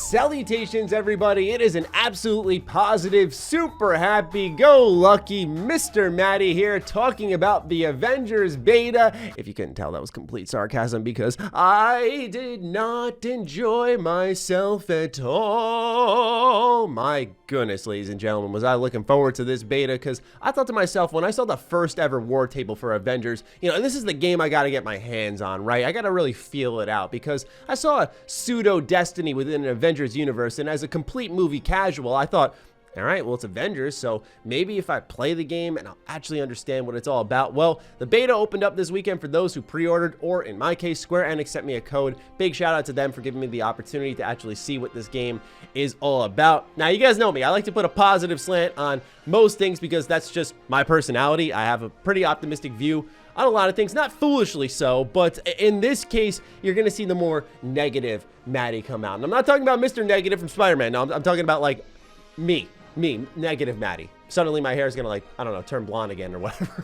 Salutations, everybody. It is an absolutely positive, super happy-go-lucky Mr. Matty here talking about the Avengers beta. If you couldn't tell, that was complete sarcasm because I did not enjoy myself at all. My goodness, ladies and gentlemen, was I looking forward to this beta, because I thought to myself, when I saw the first ever war table for Avengers, and this is the game I got to get my hands on, right? I got to really feel it out, because I saw a pseudo Destiny within an Avengers universe, and as a complete movie casual, I thought, all right, well, it's Avengers, so maybe if I play the game and I'll actually understand what it's all about. Well, the beta opened up this weekend for those who pre-ordered, or in my case, Square Enix sent me a code. Big shout out to them for giving me the opportunity to actually see what this game is all about. Now, you guys know me. I like to put a positive slant on most things because that's just my personality. I have a pretty optimistic view on a lot of things, not foolishly so, but in this case, you're going to see the more negative Matty come out. And I'm not talking about Mr. Negative from Spider-Man. No, I'm talking about, like, me, negative Matty. Suddenly my hair is gonna, I don't know, turn blonde again or whatever.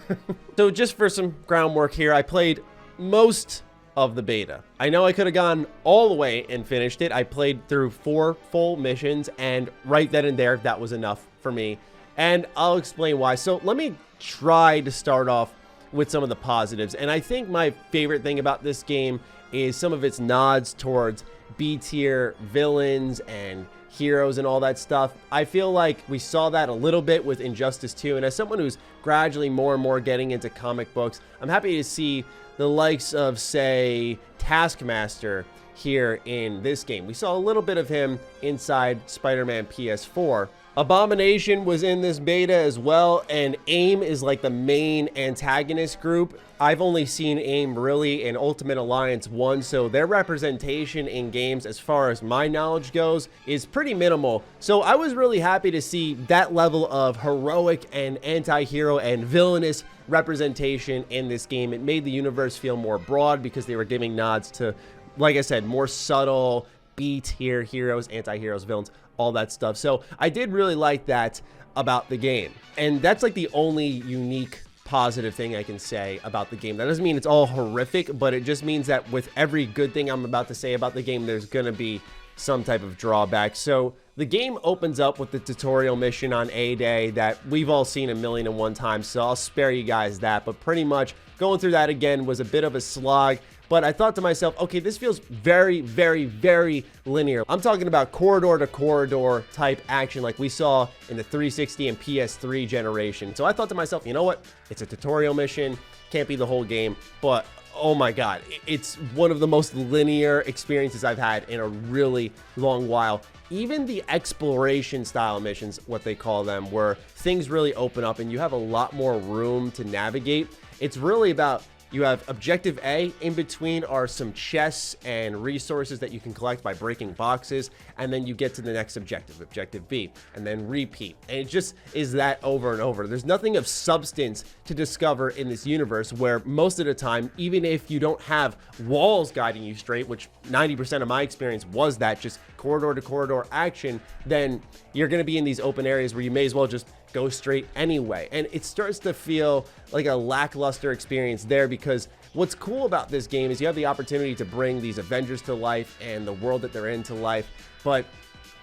So just for some groundwork here, I played most of the beta. I know I could have gone all the way and finished it. I played through 4 full missions, and right then and there, that was enough for me. And I'll explain why. So let me try to start off with some of the positives. And I think my favorite thing about this game is some of its nods towards B-tier villains and heroes and all that stuff. I feel like we saw that a little bit with Injustice 2, and as someone who's gradually more and more getting into comic books, I'm happy to see the likes of, say, Taskmaster here in this game. We saw a little bit of him inside Spider-Man PS4. Abomination was in this beta as well, and AIM is like the main antagonist group. I've only seen AIM really in Ultimate Alliance 1, so their representation in games, as far as my knowledge goes, is pretty minimal. So I was really happy to see that level of heroic and anti-hero and villainous representation in this game. It made the universe feel more broad because they were giving nods to, like I said, more subtle B-tier heroes, anti-heroes, villains, all that stuff. So I did really like that about the game. And that's like the only unique positive thing I can say about the game. That doesn't mean it's all horrific, but it just means that with every good thing I'm about to say about the game, there's gonna be some type of drawback. So the game opens up with the tutorial mission on A-Day that we've all seen 1,000,001 times, so I'll spare you guys that. But pretty much going through that again was a bit of a slog. But I thought to myself, okay, this feels very, very, very linear. I'm talking about corridor to corridor type action like we saw in the 360 and PS3 generation. So I thought to myself, you know what? It's a tutorial mission, can't be the whole game, but oh my God, it's one of the most linear experiences I've had in a really long while. Even the exploration style missions, what they call them, where things really open up and you have a lot more room to navigate. It's really about, you have objective A, in between are some chests and resources that you can collect by breaking boxes, and then you get to the next objective, objective B, and then repeat. And it just is that over and over. There's nothing of substance to discover in this universe, where most of the time, even if you don't have walls guiding you straight, which 90% of my experience was that, just corridor to corridor action, then you're gonna be in these open areas where you may as well just go straight anyway. And it starts to feel like a lackluster experience there, because what's cool about this game is you have the opportunity to bring these Avengers to life and the world that they're in to life, but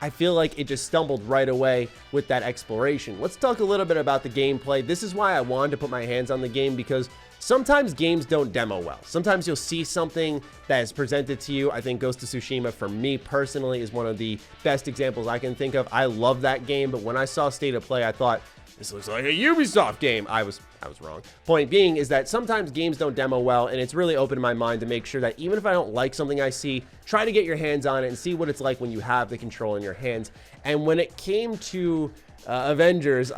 I feel like it just stumbled right away with that exploration. Let's talk a little bit about the gameplay. This is why I wanted to put my hands on the game, because sometimes games don't demo well. Sometimes you'll see something that is presented to you. I think Ghost of Tsushima, for me personally, is one of the best examples I can think of. I love that game, but when I saw State of Play, I thought, this looks like a Ubisoft game. I was wrong. Point being is that sometimes games don't demo well, and it's really opened my mind to make sure that even if I don't like something I see, try to get your hands on it and see what it's like when you have the control in your hands. And when it came to Avengers,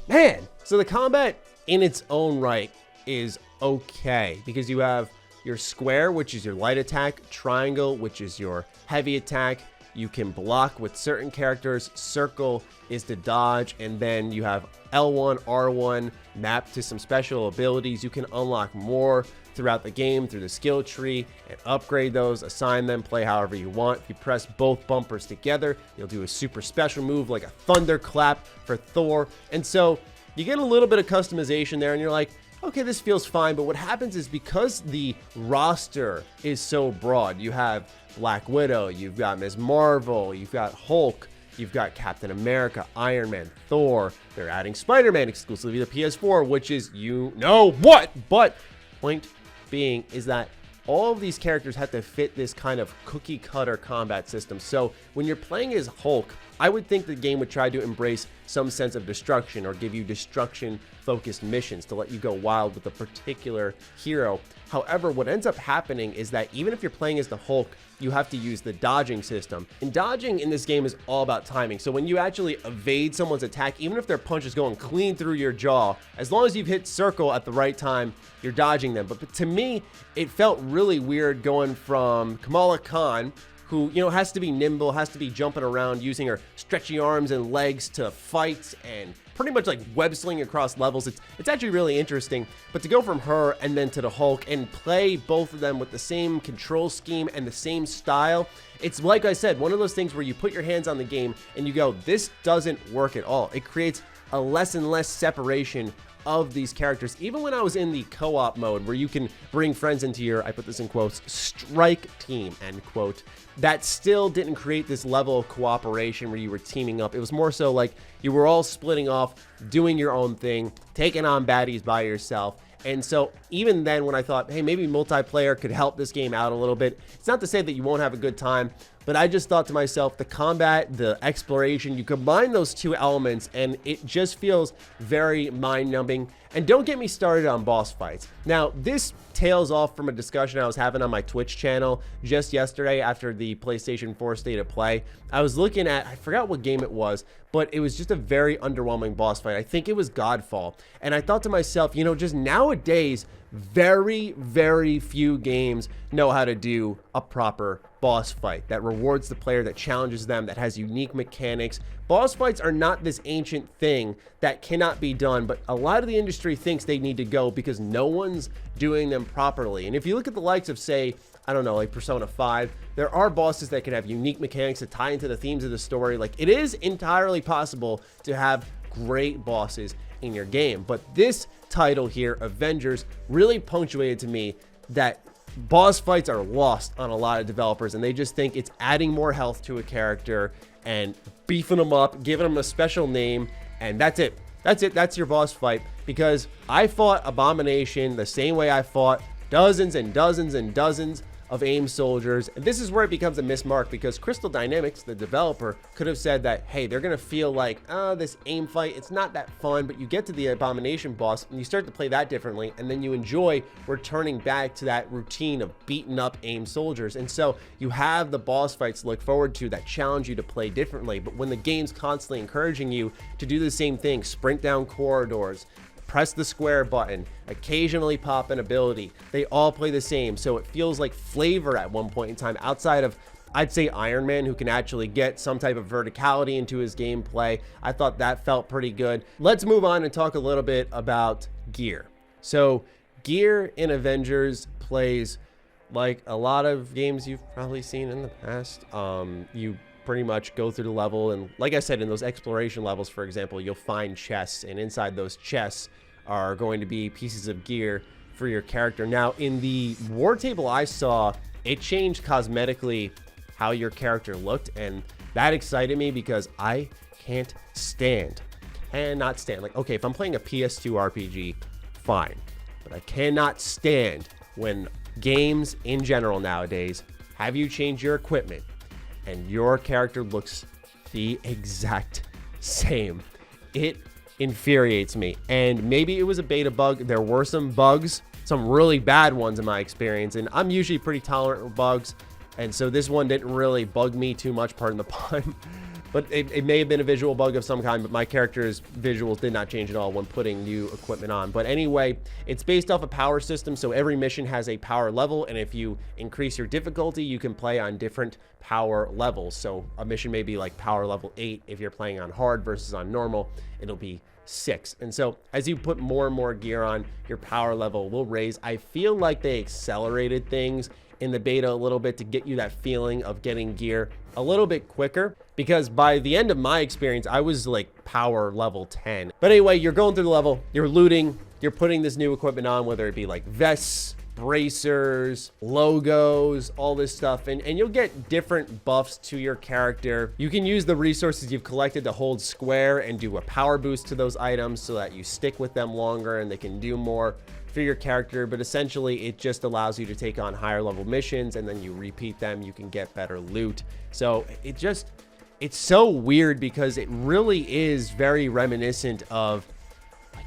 man, so the combat in its own right is okay, because you have your square, which is your light attack, triangle, which is your heavy attack. You can block with certain characters, circle is to dodge, and then you have L1, R1 mapped to some special abilities. You can unlock more throughout the game through the skill tree and upgrade those, assign them, play however you want. If you press both bumpers together, you'll do a super special move like a thunderclap for Thor. And so you get a little bit of customization there, and you're like, okay, this feels fine. But what happens is, because the roster is so broad, you have Black Widow, you've got Ms. Marvel, you've got Hulk, you've got Captain America, Iron Man, Thor. They're adding Spider-Man exclusively to PS4, which is, you know what? But point being is that all of these characters have to fit this kind of cookie cutter combat system. So when you're playing as Hulk, I would think the game would try to embrace some sense of destruction, or give you destruction focused missions to let you go wild with a particular hero. However, what ends up happening is that even if you're playing as the Hulk, you have to use the dodging system. And dodging in this game is all about timing. So when you actually evade someone's attack, even if their punch is going clean through your jaw, as long as you've hit circle at the right time, you're dodging them. But to me, it felt really weird going from Kamala Khan, who, you know, has to be nimble, has to be jumping around, using her stretchy arms and legs to fight and pretty much like web sling across levels. It's actually really interesting. But to go from her and then to the Hulk and play both of them with the same control scheme and the same style, it's, like I said, one of those things where you put your hands on the game and you go, this doesn't work at all. It creates a less and less separation of these characters. Even when I was in the co-op mode, where you can bring friends into your, I put this in quotes, strike team, end quote, that still didn't create this level of cooperation where you were teaming up. It was more so like you were all splitting off, doing your own thing, taking on baddies by yourself. And so even then, when I thought, hey, maybe multiplayer could help this game out a little bit, it's not to say that you won't have a good time, but I just thought to myself, the combat, the exploration, you combine those two elements and it just feels very mind-numbing. And don't get me started on boss fights. Now, this tails off from a discussion I was having on my Twitch channel just yesterday after the PlayStation 4 State of Play. I was looking at, I forgot what game it was, but it was just a very underwhelming boss fight. I think it was Godfall. And I thought to myself, you know, just nowadays, very, very few games know how to do a proper boss fight that rewards the player, that challenges them, that has unique mechanics. Boss fights are not this ancient thing that cannot be done, but a lot of the industry thinks they need to go because no one's doing them properly. And if you look at the likes of, say, I don't know, like Persona 5, there are bosses that can have unique mechanics that tie into the themes of the story. Like, it is entirely possible to have great bosses in your game. But this title here, Avengers, really punctuated to me that boss fights are lost on a lot of developers, and they just think it's adding more health to a character and beefing them up, giving them a special name, and that's it. That's your boss fight. Because I fought Abomination the same way I fought dozens and dozens and dozens of AIM soldiers. And this is where it becomes a mismark, because Crystal Dynamics, the developer, could have said that, hey, they're going to feel like, this AIM fight, it's not that fun, but you get to the Abomination boss and you start to play that differently, and then you enjoy returning back to that routine of beating up AIM soldiers. And so you have the boss fights to look forward to that challenge you to play differently. But when the game's constantly encouraging you to do the same thing, sprint down corridors, press the square button, occasionally pop an ability, they all play the same. So it feels like flavor at one point in time, outside of, I'd say, Iron Man, who can actually get some type of verticality into his gameplay. I thought that felt pretty good. Let's move on and talk a little bit about gear. So gear in Avengers plays like a lot of games you've probably seen in the past. You pretty much go through the level, and like I said, in those exploration levels, for example, you'll find chests, and inside those chests are going to be pieces of gear for your character. Now, in the war table I saw, it changed cosmetically how your character looked, and that excited me because I cannot stand, like, okay, if I'm playing a PS2 RPG, fine, but I cannot stand when games in general nowadays have you change your equipment and your character looks the exact same. It infuriates me. And maybe it was a beta bug. There were some bugs, some really bad ones in my experience, and I'm usually pretty tolerant with bugs, and so this one didn't really bug me too much, pardon the pun. But it may have been a visual bug of some kind, but my character's visuals did not change at all when putting new equipment on. But anyway, it's based off a power system, so every mission has a power level, and if you increase your difficulty, you can play on different power levels. So a mission may be like power level 8 if you're playing on hard, versus on normal, it'll be 6. And so as you put more and more gear on, your power level will raise. I feel like they accelerated things in the beta a little bit to get you that feeling of getting gear a little bit quicker, because by the end of my experience, I was like power level 10. But anyway, you're going through the level, you're looting, you're putting this new equipment on, whether it be like vests, bracers, logos, all this stuff, and you'll get different buffs to your character. You can use the resources you've collected to hold square and do a power boost to those items so that you stick with them longer and they can do more for your character. But essentially it just allows you to take on higher level missions, and then you repeat them, you can get better loot. So it's so weird because it really is very reminiscent of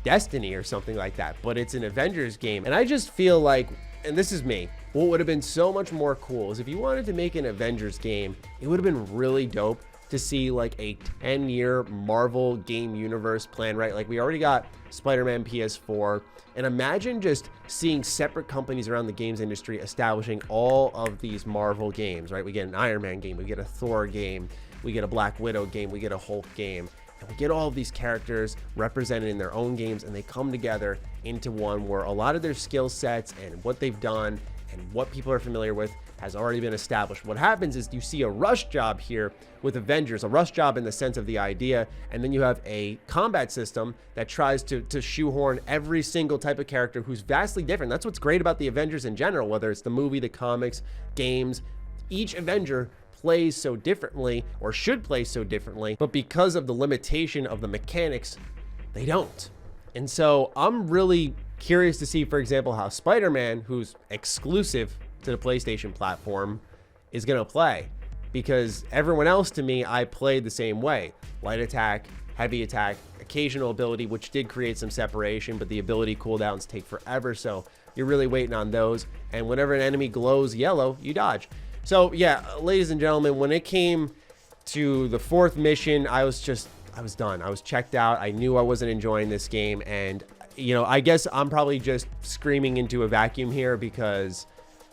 Destiny or something like that, but it's an Avengers game. And I just feel like, and this is me, what would have been so much more cool is if you wanted to make an Avengers game, it would have been really dope to see like a 10-year Marvel game universe plan, right? Like we already got Spider-Man PS4, and imagine just seeing separate companies around the games industry establishing all of these Marvel games, right? We get an Iron Man game, we get a Thor game, we get a Black Widow game, we get a Hulk game. And we get all of these characters represented in their own games, and they come together into one where a lot of their skill sets and what they've done and what people are familiar with has already been established. What happens is you see a rush job here with Avengers, a rush job in the sense of the idea, and then you have a combat system that tries to shoehorn every single type of character who's vastly different. That's what's great about the Avengers in general, whether it's the movie, the comics, games. Each Avenger plays so differently, or should play so differently, but because of the limitation of the mechanics, they don't. And so I'm really curious to see, for example, how Spider-Man, who's exclusive to the PlayStation platform, is going to play, because everyone else, to me, I played the same way. Light attack, heavy attack, occasional ability, which did create some separation, but the ability cooldowns take forever, so you're really waiting on those. And whenever an enemy glows yellow, you dodge. So yeah, ladies and gentlemen, when it came to the 4th mission, I was done. I was checked out. I knew I wasn't enjoying this game. And, you know, I guess I'm probably just screaming into a vacuum here, because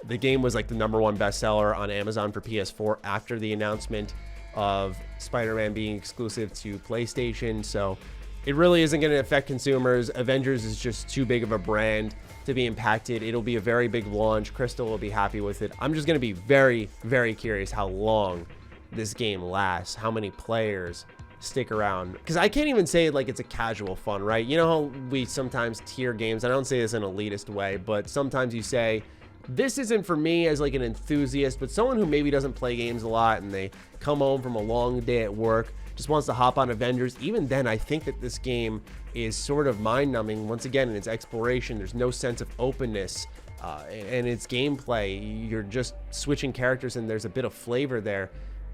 the game was like the #1 bestseller on Amazon for PS4 after the announcement of Spider-Man being exclusive to PlayStation. So it really isn't going to affect consumers. Avengers is just too big of a brand to be impacted. It'll be a very big launch. Crystal will be happy with it. I'm just going to be very, very curious how long this game lasts, how many players stick around, because I can't even say it like it's a casual fun, right? You know how we sometimes tier games. I don't say this in an elitist way, but sometimes you say, this isn't for me as like an enthusiast, but someone who maybe doesn't play games a lot and they come home from a long day at work, just wants to hop on Avengers. Even then, I think that this game is sort of mind-numbing. Once again, in its exploration, there's no sense of openness, and its gameplay, you're just switching characters and there's a bit of flavor there.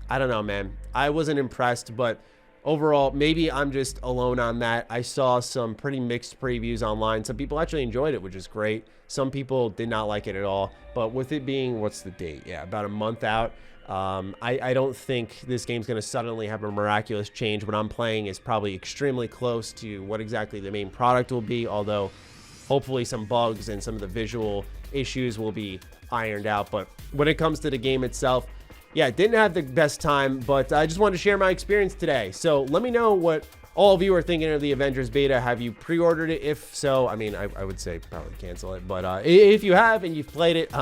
I don't know, man. I wasn't impressed, but overall, maybe I'm just alone on that. I saw some pretty mixed previews online. Some people actually enjoyed it, which is great. Some people did not like it at all. But with it being, what's the date? Yeah, about a month out. I don't think this game's going to suddenly have a miraculous change. What I'm playing is probably extremely close to what exactly the main product will be, although hopefully some bugs and some of the visual issues will be ironed out. But when it comes to the game itself, yeah, didn't have the best time, but I just wanted to share my experience today. So let me know what all of you are thinking of the Avengers beta. Have you pre-ordered it? If so, I mean, I would say probably cancel it. But if you have and you've played it,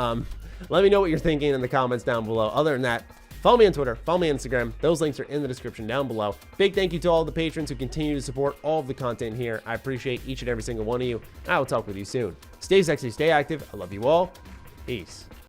let me know what you're thinking in the comments down below. Other than that, follow me on Twitter, follow me on Instagram. Those links are in the description down below. Big thank you to all the patrons who continue to support all of the content here. I appreciate each and every single one of you. I will talk with you soon. Stay sexy, stay active. I love you all. Peace.